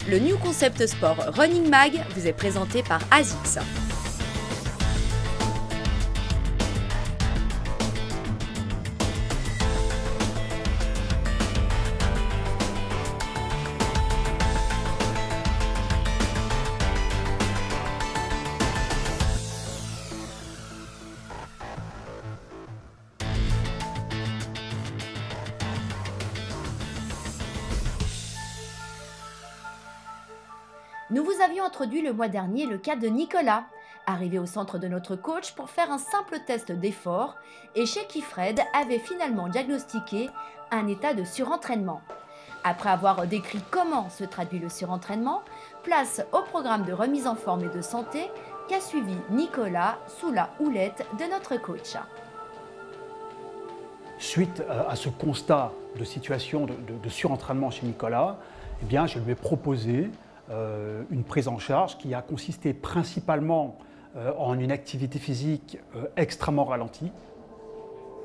Le New Concept Sport Running Mag vous est présenté par ASICS. Nous vous avions introduit le mois dernier le cas de Nicolas, arrivé au centre de notre coach pour faire un simple test d'effort et chez qui Fred avait finalement diagnostiqué un état de surentraînement. Après avoir décrit comment se traduit le surentraînement, place au programme de remise en forme et de santé qu'a suivi Nicolas sous la houlette de notre coach. Suite à ce constat de situation de surentraînement chez Nicolas, eh bien, je lui ai proposé une prise en charge qui a consisté principalement en une activité physique extrêmement ralentie.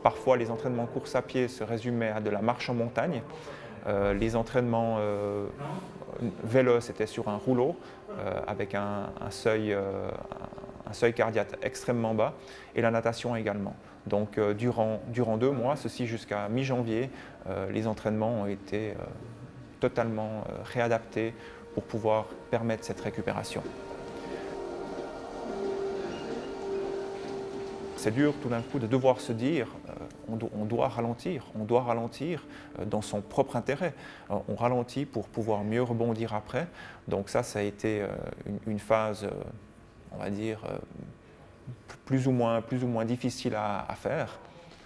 Parfois, les entraînements course à pied se résumaient à de la marche en montagne. Les entraînements vélo, c'était sur un rouleau avec un seuil cardiaque extrêmement bas et la natation également. Donc durant 2 mois, ceci jusqu'à mi-janvier, les entraînements ont été totalement réadaptés pour pouvoir permettre cette récupération. C'est dur tout d'un coup de devoir se dire on doit ralentir dans son propre intérêt. On ralentit pour pouvoir mieux rebondir après. Donc ça a été une phase, on va dire, plus ou moins difficile à faire.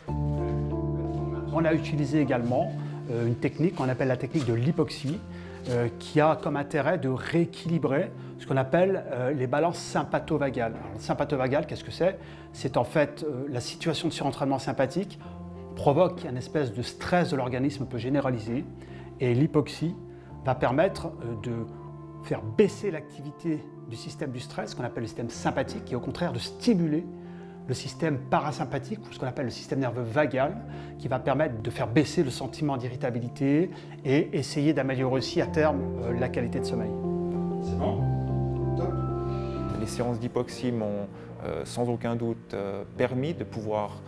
On a utilisé également une technique qu'on appelle la technique de l'hypoxie, qui a comme intérêt de rééquilibrer ce qu'on appelle les balances sympatho-vagales. Alors, le sympatho-vagal, qu'est-ce que c'est? C'est en fait la situation de surentraînement sympathique provoque un espèce de stress de l'organisme un peu généralisé et l'hypoxie va permettre de faire baisser l'activité du système du stress, qu'on appelle le système sympathique, et au contraire de stimuler le système parasympathique, ou ce qu'on appelle le système nerveux vagal, qui va permettre de faire baisser le sentiment d'irritabilité et essayer d'améliorer aussi à terme la qualité de sommeil. C'est bon? Top. Les séances d'hypoxie m'ont sans aucun doute permis de pouvoir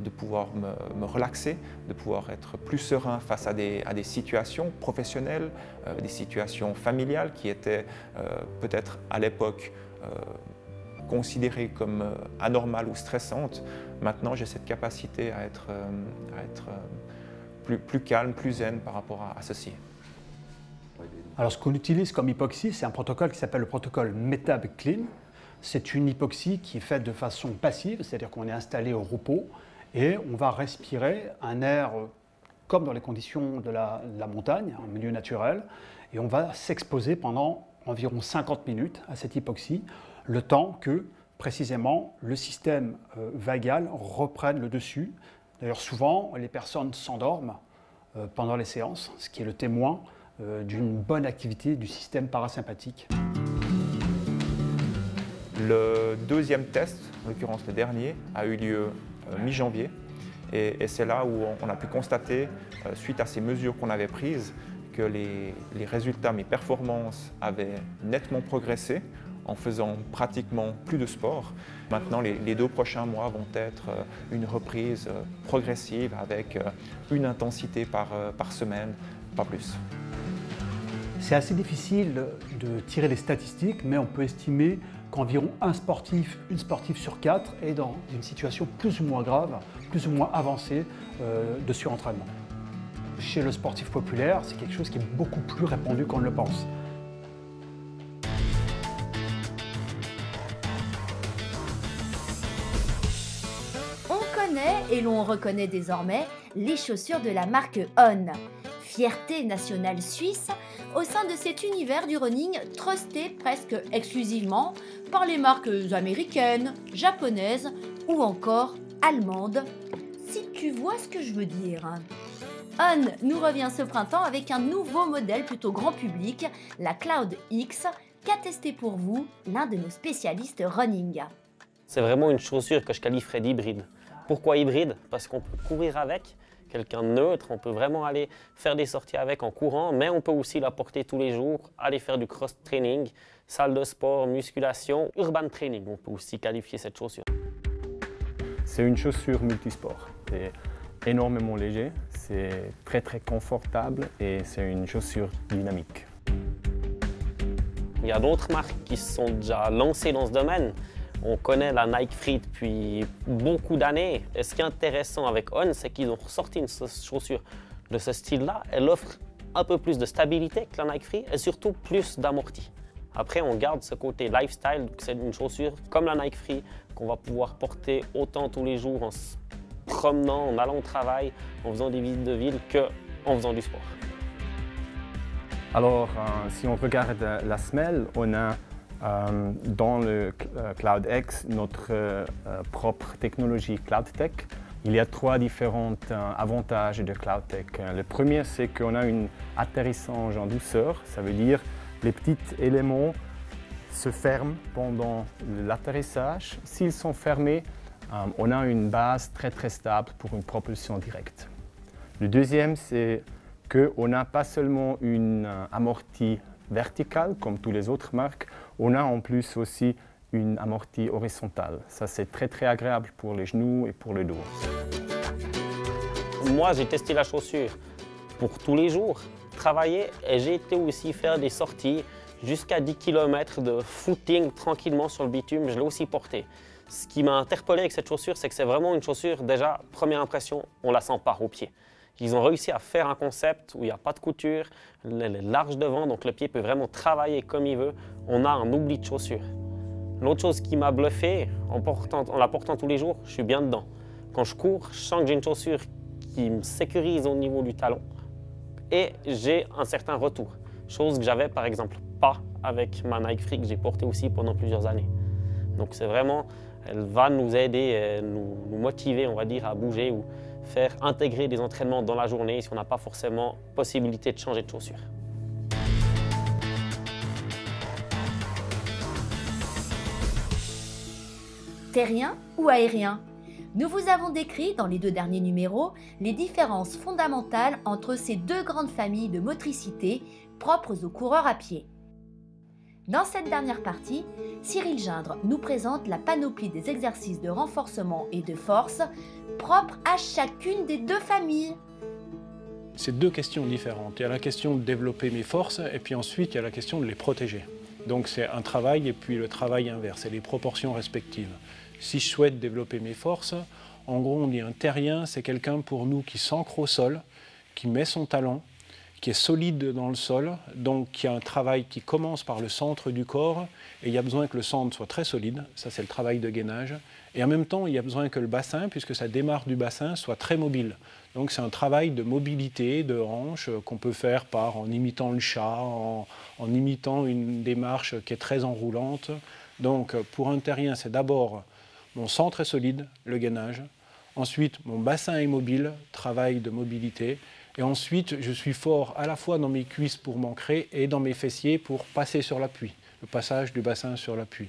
me relaxer, de pouvoir être plus serein face à des situations professionnelles, des situations familiales qui étaient peut-être à l'époque considérées comme anormales ou stressantes. Maintenant, j'ai cette capacité à être plus calme, plus zen par rapport à ceci. Alors, ce qu'on utilise comme hypoxie, c'est un protocole qui s'appelle le protocole Metab Clean. C'est une hypoxie qui est faite de façon passive, c'est-à-dire qu'on est installé au repos et on va respirer un air comme dans les conditions de la montagne, un milieu naturel, et on va s'exposer pendant environ 50 minutes à cette hypoxie, le temps que, précisément, le système vagal reprenne le dessus. D'ailleurs, souvent, les personnes s'endorment pendant les séances, ce qui est le témoin d'une bonne activité du système parasympathique. Le deuxième test, en l'occurrence le dernier, a eu lieu mi-janvier. Et c'est là où on a pu constater, suite à ces mesures qu'on avait prises, que les résultats, mes performances avaient nettement progressé en faisant pratiquement plus de sport. Maintenant, les 2 prochains mois vont être une reprise progressive avec une intensité par semaine, pas plus. C'est assez difficile de tirer les statistiques, mais on peut estimer qu'environ une sportive sur 4 est dans une situation plus ou moins grave, plus ou moins avancée de surentraînement. Chez le sportif populaire, c'est quelque chose qui est beaucoup plus répandu qu'on ne le pense. On connaît et l'on reconnaît désormais les chaussures de la marque On. Fierté nationale suisse au sein de cet univers du running trusté presque exclusivement par les marques américaines, japonaises ou encore allemandes, si tu vois ce que je veux dire. On nous revient ce printemps avec un nouveau modèle plutôt grand public, la Cloud X, qu'a testé pour vous l'un de nos spécialistes running. C'est vraiment une chaussure que je qualifierais d'hybride. Pourquoi hybride? Parce qu'on peut courir avec, quelqu'un de neutre, on peut vraiment aller faire des sorties avec en courant, mais on peut aussi la porter tous les jours, aller faire du cross-training, salle de sport, musculation, urban training, on peut aussi qualifier cette chaussure. C'est une chaussure multisport. C'est énormément léger, c'est très confortable et c'est une chaussure dynamique. Il y a d'autres marques qui se sont déjà lancées dans ce domaine. On connaît la Nike Free depuis beaucoup d'années. Et ce qui est intéressant avec On, c'est qu'ils ont ressorti une chaussure de ce style-là. Elle offre un peu plus de stabilité que la Nike Free et surtout plus d'amorti. Après, on garde ce côté lifestyle, c'est une chaussure comme la Nike Free qu'on va pouvoir porter autant tous les jours en se promenant, en allant au travail, en faisant des visites de ville qu'en faisant du sport. Alors, si on regarde la semelle, on a dans le CloudX notre propre technologie CloudTech. Il y a 3 différents avantages de CloudTech. Le premier, c'est qu'on a un atterrissage en douceur. Ça veut dire que les petits éléments se ferment pendant l'atterrissage. S'ils sont fermés, on a une base très stable pour une propulsion directe. Le deuxième, c'est qu'on n'a pas seulement une amorti verticale comme toutes les autres marques, on a en plus aussi une amorti horizontale. Ça, c'est très agréable pour les genoux et pour le dos. Moi, j'ai testé la chaussure pour tous les jours, travailler et j'ai été aussi faire des sorties jusqu'à 10 km de footing tranquillement sur le bitume, je l'ai aussi porté. Ce qui m'a interpellé avec cette chaussure, c'est que c'est vraiment une chaussure, déjà, première impression, on la sent pas au pied. Ils ont réussi à faire un concept où il n'y a pas de couture, elle est large devant, donc le pied peut vraiment travailler comme il veut. On a un oubli de chaussure. L'autre chose qui m'a bluffé, en la portant tous les jours, je suis bien dedans. Quand je cours, je sens que j'ai une chaussure qui me sécurise au niveau du talon et j'ai un certain retour. Chose que j'avais par exemple pas avec ma Nike Free que j'ai portée aussi pendant plusieurs années. Donc c'est vraiment, elle va nous aider, nous motiver, on va dire, à bouger ou faire intégrer des entraînements dans la journée si on n'a pas forcément possibilité de changer de chaussure. Terrien ou aérien? Nous vous avons décrit dans les 2 derniers numéros les différences fondamentales entre ces 2 grandes familles de motricité propres aux coureurs à pied. Dans cette dernière partie, Cyril Gindre nous présente la panoplie des exercices de renforcement et de force propres à chacune des 2 familles. C'est 2 questions différentes. Il y a la question de développer mes forces et puis ensuite il y a la question de les protéger. Donc c'est un travail et puis le travail inverse, c'est les proportions respectives. Si je souhaite développer mes forces, en gros on dit un terrien, c'est quelqu'un pour nous qui s'ancre au sol, qui met son talon, qui est solide dans le sol, donc qui a un travail qui commence par le centre du corps, et il y a besoin que le centre soit très solide, ça c'est le travail de gainage, et en même temps il y a besoin que le bassin, puisque ça démarre du bassin, soit très mobile. Donc c'est un travail de mobilité, de hanche, qu'on peut faire en imitant le chat, en imitant une démarche qui est très enroulante. Donc pour un terrien, c'est d'abord mon centre est solide, le gainage, ensuite mon bassin est mobile, travail de mobilité, et ensuite, je suis fort à la fois dans mes cuisses pour m'ancrer et dans mes fessiers pour passer sur l'appui, le passage du bassin sur l'appui.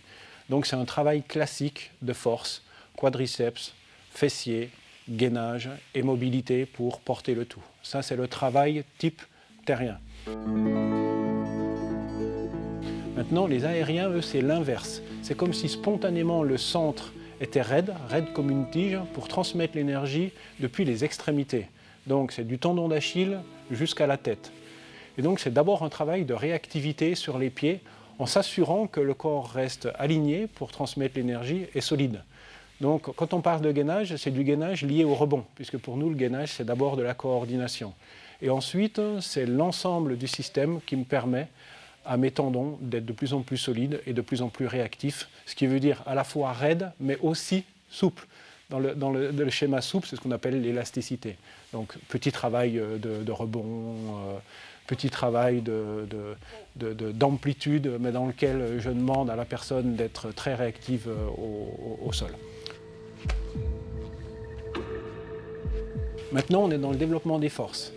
Donc c'est un travail classique de force, quadriceps, fessiers, gainage et mobilité pour porter le tout. Ça, c'est le travail type terrien. Maintenant, les aériens, eux, c'est l'inverse. C'est comme si spontanément le centre était raide comme une tige pour transmettre l'énergie depuis les extrémités. Donc c'est du tendon d'Achille jusqu'à la tête. Et donc c'est d'abord un travail de réactivité sur les pieds en s'assurant que le corps reste aligné pour transmettre l'énergie et solide. Donc quand on parle de gainage, c'est du gainage lié au rebond, puisque pour nous le gainage c'est d'abord de la coordination. Et ensuite c'est l'ensemble du système qui me permet à mes tendons d'être de plus en plus solides et de plus en plus réactifs, ce qui veut dire à la fois raide mais aussi souple. Dans le schéma souple, c'est ce qu'on appelle l'élasticité. Donc, petit travail de rebond, petit travail d'amplitude, mais dans lequel je demande à la personne d'être très réactive au sol. Maintenant, on est dans le développement des forces.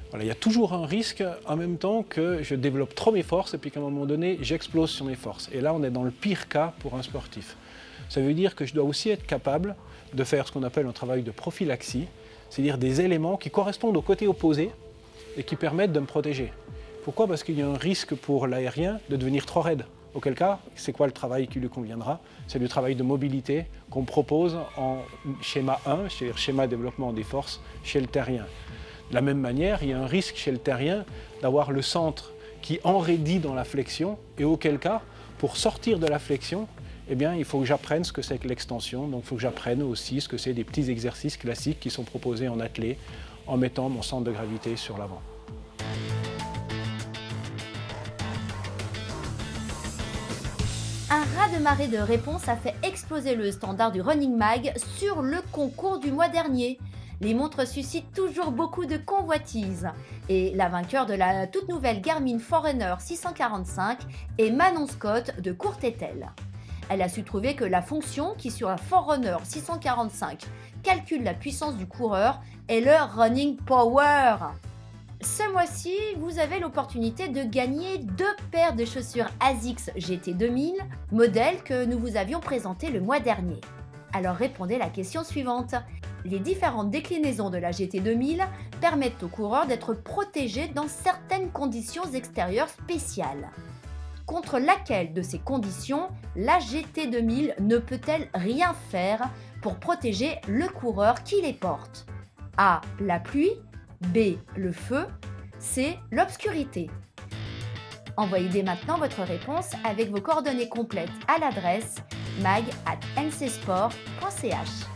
Voilà, il y a toujours un risque en même temps que je développe trop mes forces et puis qu'à un moment donné, j'explose sur mes forces. Et là, on est dans le pire cas pour un sportif. Ça veut dire que je dois aussi être capable de faire ce qu'on appelle un travail de prophylaxie, c'est-à-dire des éléments qui correspondent au côté opposé et qui permettent de me protéger. Pourquoi? Parce qu'il y a un risque pour l'aérien de devenir trop raide. Auquel cas, c'est quoi le travail qui lui conviendra? C'est le travail de mobilité qu'on propose en schéma 1, c'est-à-dire schéma développement des forces, chez le terrien. De la même manière, il y a un risque chez le terrien d'avoir le centre qui enraidit dans la flexion, et auquel cas, pour sortir de la flexion, eh bien, il faut que j'apprenne ce que c'est que l'extension, donc il faut que j'apprenne aussi ce que c'est des petits exercices classiques qui sont proposés en athlée, en mettant mon centre de gravité sur l'avant. Un raz-de-marée de réponses a fait exploser le standard du Running Mag sur le concours du mois dernier. Les montres suscitent toujours beaucoup de convoitises. Et la vainqueur de la toute nouvelle Garmin Forerunner 645 est Manon Scott de Courtétel. Elle a su trouver que la fonction qui sur la Forerunner 645 calcule la puissance du coureur est le Running Power. Ce mois-ci, vous avez l'opportunité de gagner 2 paires de chaussures ASICS GT 2000, modèle que nous vous avions présenté le mois dernier. Alors répondez à la question suivante. Les différentes déclinaisons de la GT 2000 permettent aux coureurs d'être protégés dans certaines conditions extérieures spéciales. Contre laquelle de ces conditions la GT 2000 ne peut-elle rien faire pour protéger le coureur qui les porte? A. La pluie, B. Le feu, C. L'obscurité. Envoyez dès maintenant votre réponse avec vos coordonnées complètes à l'adresse mag@ncsport.ch.